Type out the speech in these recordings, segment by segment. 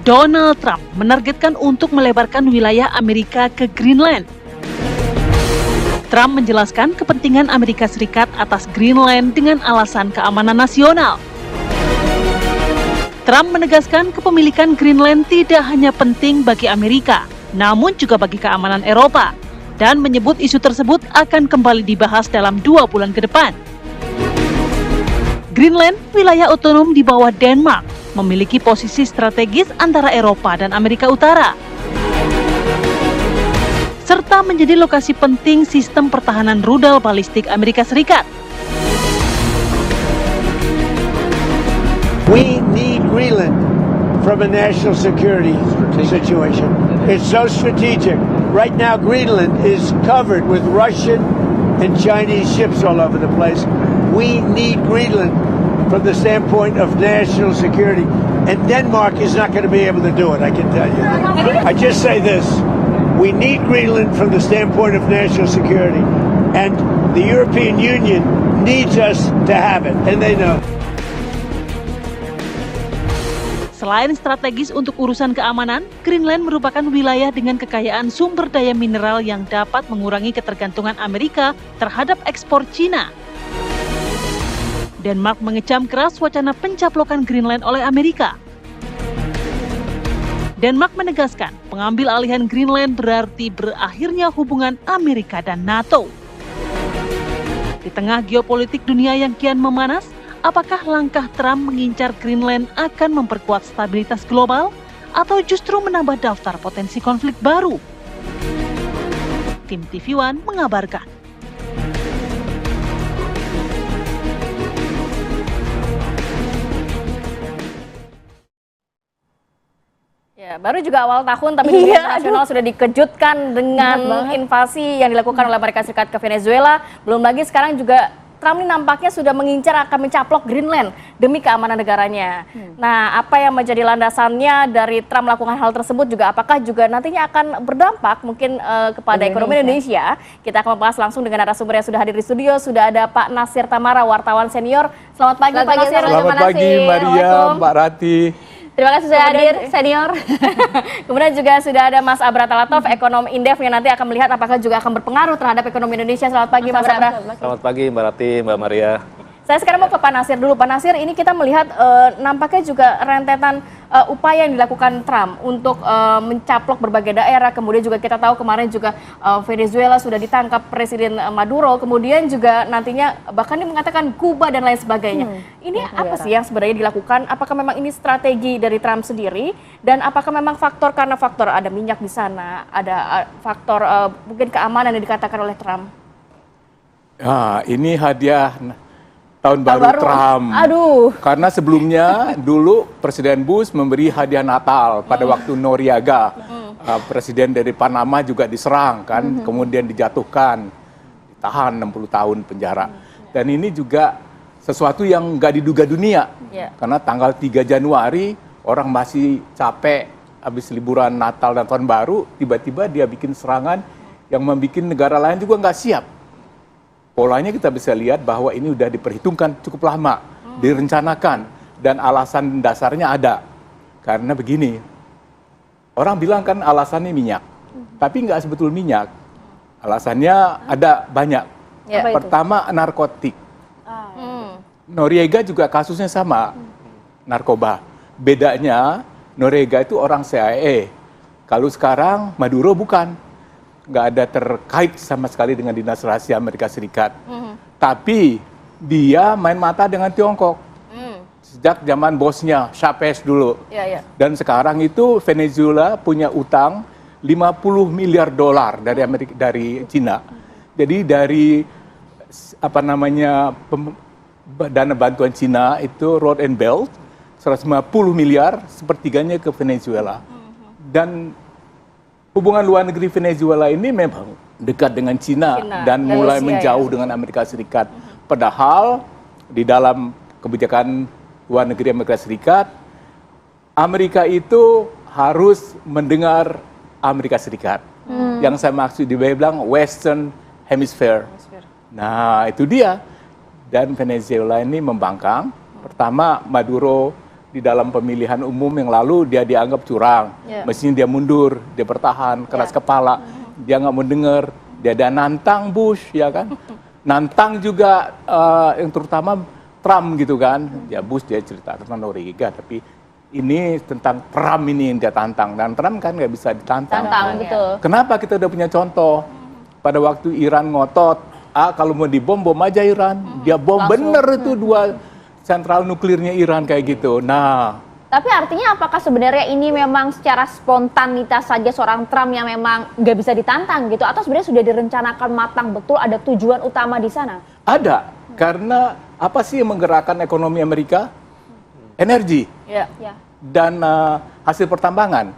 Donald Trump menargetkan untuk melebarkan wilayah Amerika ke Greenland. Trump menjelaskan kepentingan Amerika Serikat atas Greenland dengan alasan keamanan nasional. Trump menegaskan kepemilikan Greenland tidak hanya penting bagi Amerika, namun juga bagi keamanan Eropa, dan menyebut isu tersebut akan kembali dibahas dalam 2 bulan ke depan. Greenland, wilayah otonom di bawah Denmark, memiliki posisi strategis antara Eropa dan Amerika Utara, serta menjadi lokasi penting sistem pertahanan rudal balistik Amerika Serikat. We need Greenland from a national security situation. It's so strategic. Right now, Greenland is covered with Russian and Chinese ships all over the place. We need Greenland from the standpoint of national security. And Denmark is not going to be able to do it, I can tell you. I just say this. We need Greenland from the standpoint of national security. And the European Union needs us to have it, and they know. Selain strategis untuk urusan keamanan, Greenland merupakan wilayah dengan kekayaan sumber daya mineral yang dapat mengurangi ketergantungan Amerika terhadap ekspor Cina. Denmark mengecam keras wacana pencaplokan Greenland oleh Amerika. Denmark menegaskan pengambil alihan Greenland berarti berakhirnya hubungan Amerika dan NATO. Di tengah geopolitik dunia yang kian memanas, apakah langkah Trump mengincar Greenland akan memperkuat stabilitas global atau justru menambah daftar potensi konflik baru? Tim TV One mengabarkan. Ya, baru juga awal tahun tapi dunia internasional sudah dikejutkan dengan invasi yang dilakukan oleh Amerika Serikat ke Venezuela. Belum lagi sekarang juga Trump ini nampaknya sudah mengincar akan mencaplok Greenland demi keamanan negaranya. Nah, apa yang menjadi landasannya dari Trump melakukan hal tersebut juga apakah juga nantinya akan berdampak mungkin kepada ekonomi Indonesia? Kita akan membahas langsung dengan narasumber yang sudah hadir di studio. Sudah ada Pak Nasir Tamara, wartawan senior. Selamat pagi Pak Nasir. Selamat pagi Maria, Mbak Rati. Terima kasih sudah hadir, senior. Kemudian juga sudah ada Mas Abra Talatov, ekonom Indef, yang nanti akan melihat apakah juga akan berpengaruh terhadap ekonomi Indonesia. Selamat pagi, Mas Abra. Selamat pagi, Mbak Rati, Mbak Maria. Saya sekarang mau ke Pak Nasir dulu. Pak Nasir, ini kita melihat nampaknya juga rentetan upaya yang dilakukan Trump untuk mencaplok berbagai daerah. Kemudian juga kita tahu kemarin juga Venezuela sudah ditangkap Presiden Maduro. Kemudian juga nantinya bahkan dia mengatakan Kuba dan lain sebagainya. Ini apa sih yang sebenarnya dilakukan? Apakah memang ini strategi dari Trump sendiri? Dan apakah memang karena faktor ada minyak di sana, ada faktor mungkin keamanan yang dikatakan oleh Trump? Ini hadiah tahun baru Trump. Aduh. Karena sebelumnya dulu Presiden Bush memberi hadiah Natal pada waktu Noriega. Presiden dari Panama juga diserang kan, kemudian dijatuhkan, ditahan 60 tahun penjara. Dan ini juga sesuatu yang nggak diduga dunia. Karena tanggal 3 Januari orang masih capek habis liburan Natal dan Tahun Baru, tiba-tiba dia bikin serangan yang membuat negara lain juga nggak siap. Polanya kita bisa lihat bahwa ini sudah diperhitungkan cukup lama, direncanakan, dan alasan dasarnya ada. Karena begini, orang bilang kan alasannya minyak, tapi nggak sebetul minyak. Alasannya ada banyak. Pertama, narkotik. Noriega juga kasusnya sama, narkoba. Bedanya, Noriega itu orang CIA. Kalau sekarang, Maduro bukan. Nggak ada terkait sama sekali dengan Dinas Rahasia Amerika Serikat. Tapi dia main mata dengan Tiongkok. Sejak zaman bosnya, Chavez dulu. Dan sekarang itu Venezuela punya utang 50 miliar dolar dari Cina. Jadi dari dana bantuan Cina itu Road and Belt 150 miliar, sepertiganya ke Venezuela. Dan hubungan luar negeri Venezuela ini memang dekat dengan Cina dan mulai menjauh dengan Amerika Serikat. Padahal di dalam kebijakan luar negeri Amerika Serikat, Amerika itu harus mendengar Amerika Serikat. Yang saya maksud dia bilang Western Hemisphere. Nah itu dia. Dan Venezuela ini membangkang. Pertama Maduro di dalam pemilihan umum yang lalu dia dianggap curang. Mestinya dia mundur, dia bertahan, keras kepala, dia nggak mendengar, dia ada nantang Bush, ya kan? Nantang juga yang terutama Trump gitu kan. Ya Bush dia cerita tentang Noriega, tapi ini tentang Trump ini yang dia tantang. Dan Trump kan nggak bisa ditantang. Betul. Kenapa kita udah punya contoh? Pada waktu Iran ngotot, kalau mau dibom, bom aja Iran. Dia bom bener itu 2 sentral nuklirnya Iran kayak gitu. Nah, tapi artinya apakah sebenarnya ini memang secara spontanitas saja seorang Trump yang memang nggak bisa ditantang gitu, atau sebenarnya sudah direncanakan matang betul, ada tujuan utama di sana? ada. Karena apa sih yang menggerakkan ekonomi Amerika? Energi dan hasil pertambangan.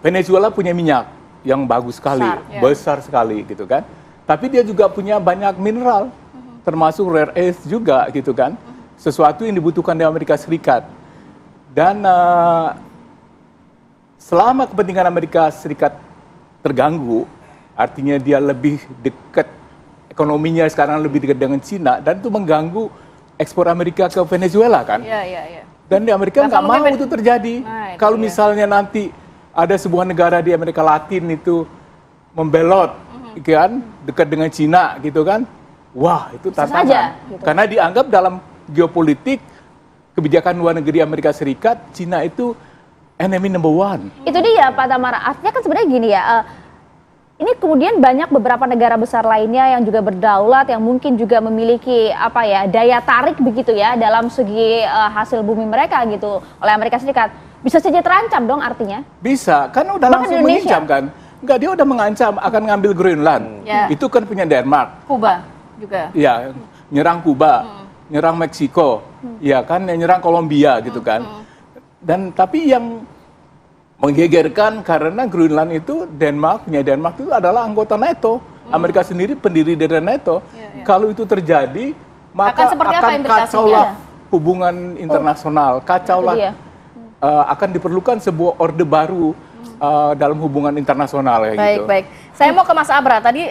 Venezuela punya minyak yang bagus sekali, besar sekali gitu kan. Tapi dia juga punya banyak mineral, termasuk rare earth juga gitu kan. Sesuatu yang dibutuhkan di Amerika Serikat. Dan selama kepentingan Amerika Serikat terganggu, artinya dia lebih dekat, ekonominya sekarang lebih dekat dengan Cina, dan itu mengganggu ekspor Amerika ke Venezuela kan. Dan di Amerika nggak mau itu terjadi. Kalau misalnya nanti ada sebuah negara di Amerika Latin itu membelot, kan, dekat dengan Cina gitu kan, wah itu tantangan. Gitu. Karena dianggap dalam geopolitik kebijakan luar negeri Amerika Serikat, Cina itu enemy number one. Itu dia Pak Tamara, artinya kan sebenarnya gini ya, ini kemudian banyak beberapa negara besar lainnya yang juga berdaulat, yang mungkin juga memiliki daya tarik begitu ya dalam segi hasil bumi mereka gitu oleh Amerika Serikat. Bisa saja terancam dong artinya? Bisa, kan udah langsung mengancam kan? Enggak, dia udah mengancam akan ngambil Greenland. Itu kan punya Denmark. Kuba juga. Ya, nyerang Kuba, nyerang Meksiko, ya kan, nyerang Kolombia gitu kan. Dan tapi yang menggegerkan karena Greenland itu Denmark itu adalah anggota NATO. Amerika sendiri pendiri dari NATO. Kalau itu terjadi, maka akan kacaulah hubungan internasional, kacaulah. Akan diperlukan sebuah orde baru dalam hubungan internasional ya gitu. Baik. Saya mau ke Mas Abra. Tadi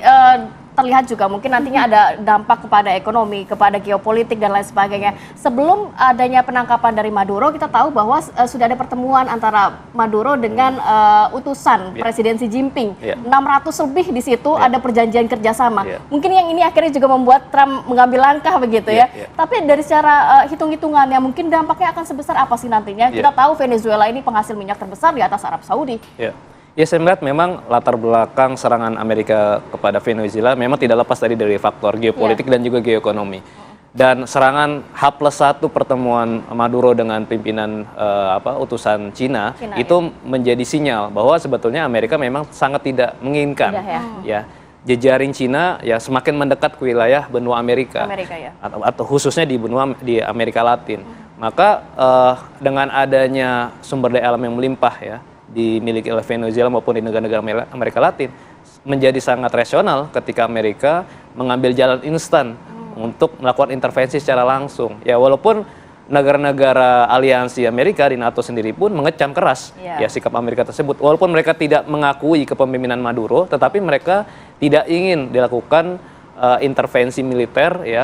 terlihat juga mungkin nantinya ada dampak kepada ekonomi, kepada geopolitik dan lain sebagainya. Sebelum adanya penangkapan dari Maduro, kita tahu bahwa sudah ada pertemuan antara Maduro dengan utusan Presiden Xi Jinping. 600 lebih di situ ada perjanjian kerjasama. Mungkin yang ini akhirnya juga membuat Trump mengambil langkah begitu ya. Tapi dari secara hitung-hitungannya mungkin dampaknya akan sebesar apa sih nantinya? Kita tahu Venezuela ini penghasil minyak terbesar di atas Arab Saudi. Ya, saya melihat memang latar belakang serangan Amerika kepada Venezuela memang tidak lepas dari faktor geopolitik dan juga geoekonomi. Dan serangan H+1 pertemuan Maduro dengan pimpinan utusan Cina itu menjadi sinyal bahwa sebetulnya Amerika memang sangat tidak menginginkan jejaring Cina ya semakin mendekat ke wilayah benua Amerika atau khususnya di Amerika Latin. Maka dengan adanya sumber daya alam yang melimpah ya dimiliki oleh Venezuela maupun di negara-negara Amerika Latin, menjadi sangat rasional ketika Amerika mengambil jalan instan untuk melakukan intervensi secara langsung. Ya walaupun negara-negara aliansi Amerika di NATO sendiri pun mengecam keras ya sikap Amerika tersebut. Walaupun mereka tidak mengakui kepemimpinan Maduro, tetapi mereka tidak ingin dilakukan intervensi militer ya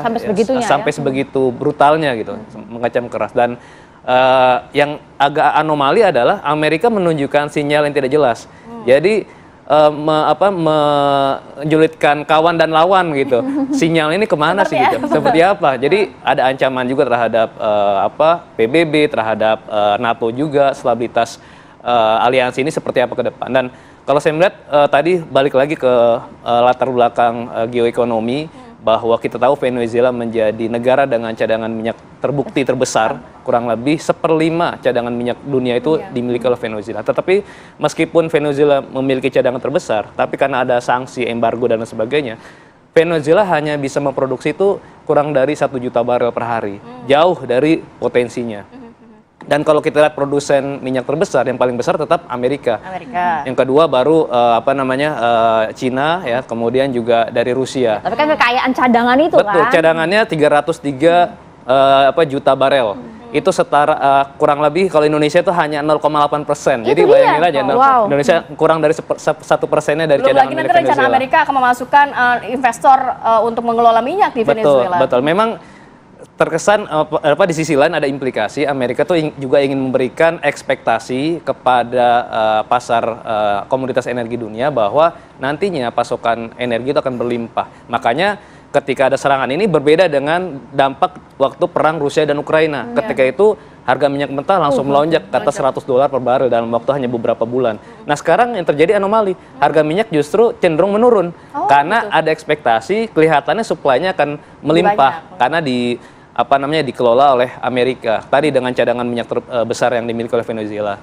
sampai sebegitu brutalnya gitu, mengecam keras. Dan yang agak anomali adalah Amerika menunjukkan sinyal yang tidak jelas. Jadi menjulitkan kawan dan lawan gitu. Sinyal ini kemana sih gitu? Seperti apa? Jadi ada ancaman juga terhadap PBB, terhadap NATO juga, stabilitas aliansi ini seperti apa ke depan. Dan kalau saya melihat tadi balik lagi ke latar belakang geoekonomi, bahwa kita tahu Venezuela menjadi negara dengan cadangan minyak terbukti terbesar, kurang lebih 1/5 cadangan minyak dunia itu dimiliki oleh Venezuela. Tetapi meskipun Venezuela memiliki cadangan terbesar, tapi karena ada sanksi, embargo dan sebagainya, Venezuela hanya bisa memproduksi itu kurang dari 1 juta barel per hari, jauh dari potensinya. Dan kalau kita lihat produsen minyak terbesar, yang paling besar tetap Amerika. Yang kedua baru Cina ya, kemudian juga dari Rusia. Tapi kan kekayaan cadangan itu betul, cadangannya 303 juta barel. Itu setara kurang lebih kalau Indonesia itu hanya 0,8%. Jadi bayangin aja Indonesia kurang dari 1%-nya dari cadangan milik Venezuela. Nanti rencana Amerika akan memasukkan investor untuk mengelola minyak di Venezuela. Betul. Memang terkesan di sisi lain ada implikasi Amerika tuh juga ingin memberikan ekspektasi kepada pasar komoditas energi dunia bahwa nantinya pasokan energi itu akan berlimpah. Makanya ketika ada serangan ini berbeda dengan dampak waktu perang Rusia dan Ukraina. Ketika itu harga minyak mentah langsung melonjak ke atas $100 per barel dalam waktu hanya beberapa bulan. Nah sekarang yang terjadi anomali, harga minyak justru cenderung menurun karena ada ekspektasi kelihatannya supply-nya akan melimpah karena dikelola oleh Amerika tadi dengan cadangan minyak besar yang dimiliki oleh Venezuela.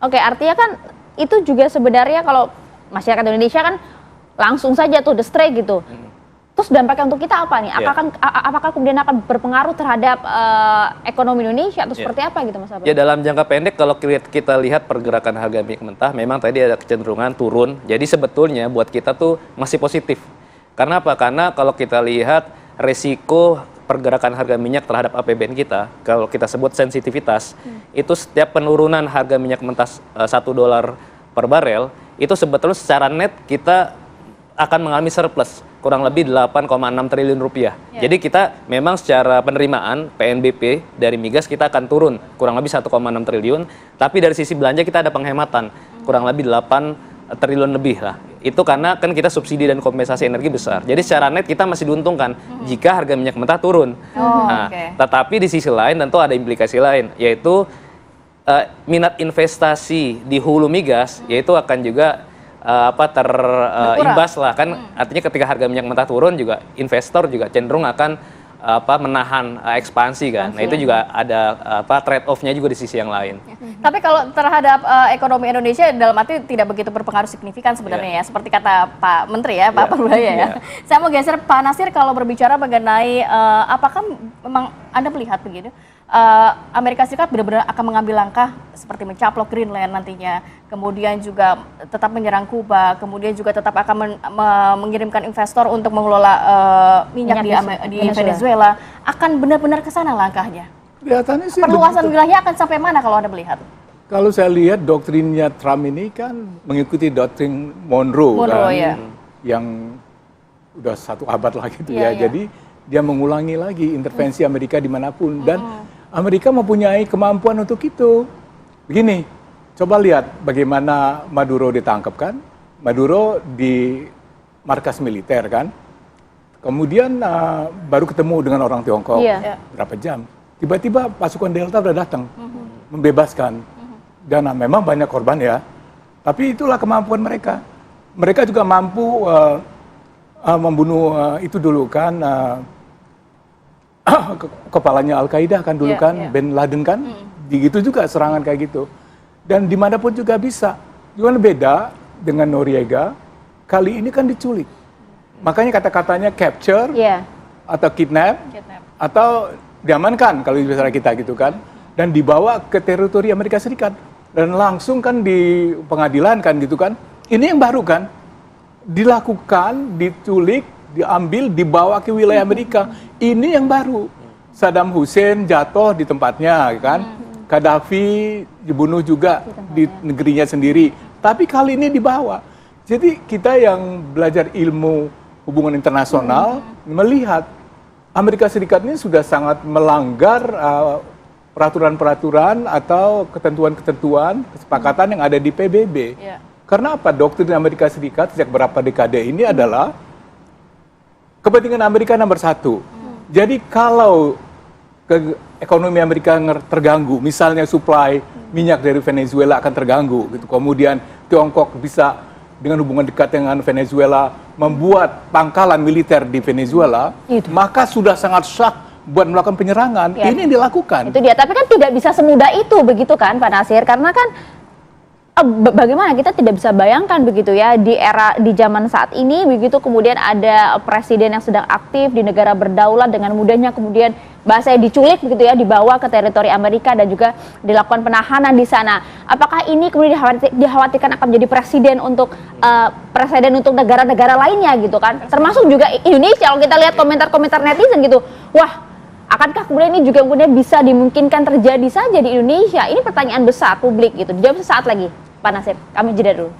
Oke, artinya kan itu juga sebenarnya kalau masyarakat Indonesia kan langsung saja tuh the strike gitu. Terus dampaknya untuk kita apa nih? Apakah kemudian akan berpengaruh terhadap ekonomi Indonesia atau seperti apa gitu Mas Abang? Ya dalam jangka pendek kalau kita lihat pergerakan harga minyak mentah memang tadi ada kecenderungan turun. Jadi sebetulnya buat kita tuh masih positif. Karena apa? Karena kalau kita lihat resiko pergerakan harga minyak terhadap APBN kita, kalau kita sebut sensitivitas, itu setiap penurunan harga minyak mentah $1 per barel, itu sebetulnya secara net kita akan mengalami surplus kurang lebih 8,6 triliun rupiah. Jadi kita memang secara penerimaan PNBP dari migas kita akan turun kurang lebih 1,6 triliun, tapi dari sisi belanja kita ada penghematan kurang lebih 8 triliun lebih lah. Itu karena kan kita subsidi dan kompensasi energi besar. Jadi secara net kita masih diuntungkan jika harga minyak mentah turun. Tetapi di sisi lain tentu ada implikasi lain, yaitu minat investasi di hulu migas yaitu akan juga terimbas lah kan, artinya ketika harga minyak mentah turun juga investor juga cenderung akan menahan ekspansi kan. Nah itu juga ada trade off-nya juga di sisi yang lain. Tapi kalau terhadap ekonomi Indonesia dalam arti tidak begitu berpengaruh signifikan sebenarnya ya, seperti kata Pak Menteri ya, Pak Purwaya ya. Saya mau geser Pak Nasir, kalau berbicara mengenai apakah memang Anda melihat begitu Amerika Serikat benar-benar akan mengambil langkah seperti mencaplok Greenland nantinya, kemudian juga tetap menyerang Kuba, kemudian juga tetap akan mengirimkan investor untuk mengelola minyak di Venezuela, akan benar-benar ke sana langkahnya? Kelihatannya sih perluasan wilayahnya akan sampai mana kalau Anda melihat? Kalau saya lihat doktrinnya Trump ini kan mengikuti doktrin Monroe kan, yang udah 1 abad lah gitu ya. Jadi dia mengulangi lagi intervensi Amerika dimanapun, dan Amerika mempunyai kemampuan untuk itu. Begini, coba lihat bagaimana Maduro ditangkap kan. Maduro di markas militer kan. Kemudian baru ketemu dengan orang Tiongkok berapa jam. Tiba-tiba pasukan Delta udah datang membebaskan. Dan memang banyak korban ya. Tapi itulah kemampuan mereka. Mereka juga mampu membunuh itu dulu kan. Kepalanya Al-Qaeda kan dulu Bin Laden kan, begitu juga serangan kayak gitu. Dan dimanapun juga bisa. Cuma beda dengan Noriega, kali ini kan diculik. Makanya kata-katanya capture, atau kidnap, atau diamankan kalau bicara kita gitu kan. Dan dibawa ke teritori Amerika Serikat. Dan langsung kan di pengadilan kan gitu kan. Ini yang baru kan, dilakukan, diculik, diambil, dibawa ke wilayah Amerika. Ini yang baru. Saddam Hussein jatuh di tempatnya, kan? Gaddafi dibunuh juga di negerinya sendiri. Tapi kali ini dibawa. Jadi kita yang belajar ilmu hubungan internasional melihat Amerika Serikat ini sudah sangat melanggar peraturan-peraturan atau ketentuan-ketentuan kesepakatan yang ada di PBB. Karena apa? Doktrin Amerika Serikat sejak berapa dekade ini adalah kepentingan Amerika nomor 1. Jadi kalau ekonomi Amerika terganggu, misalnya suplai minyak dari Venezuela akan terganggu, gitu. Kemudian Tiongkok bisa dengan hubungan dekat dengan Venezuela membuat pangkalan militer di Venezuela, maka sudah sangat sah buat melakukan penyerangan. Ini dilakukan. Itu dia. Tapi kan tidak bisa semudah itu, begitu kan, Pak Nasir? Karena kan bagaimana kita tidak bisa bayangkan begitu ya di zaman saat ini begitu, kemudian ada presiden yang sedang aktif di negara berdaulat, dengan mudahnya kemudian bahasanya diculik begitu ya, dibawa ke teritori Amerika dan juga dilakukan penahanan di sana. Apakah ini kemudian dikhawatirkan akan menjadi presiden untuk negara-negara lainnya gitu kan, termasuk juga Indonesia? Kalau kita lihat komentar-komentar netizen gitu, wah, akankah kemudian ini juga kemudian bisa dimungkinkan terjadi saja di Indonesia? Ini pertanyaan besar publik gitu. Dijawab sesaat lagi, Pak Nasir. Kami jeda dulu.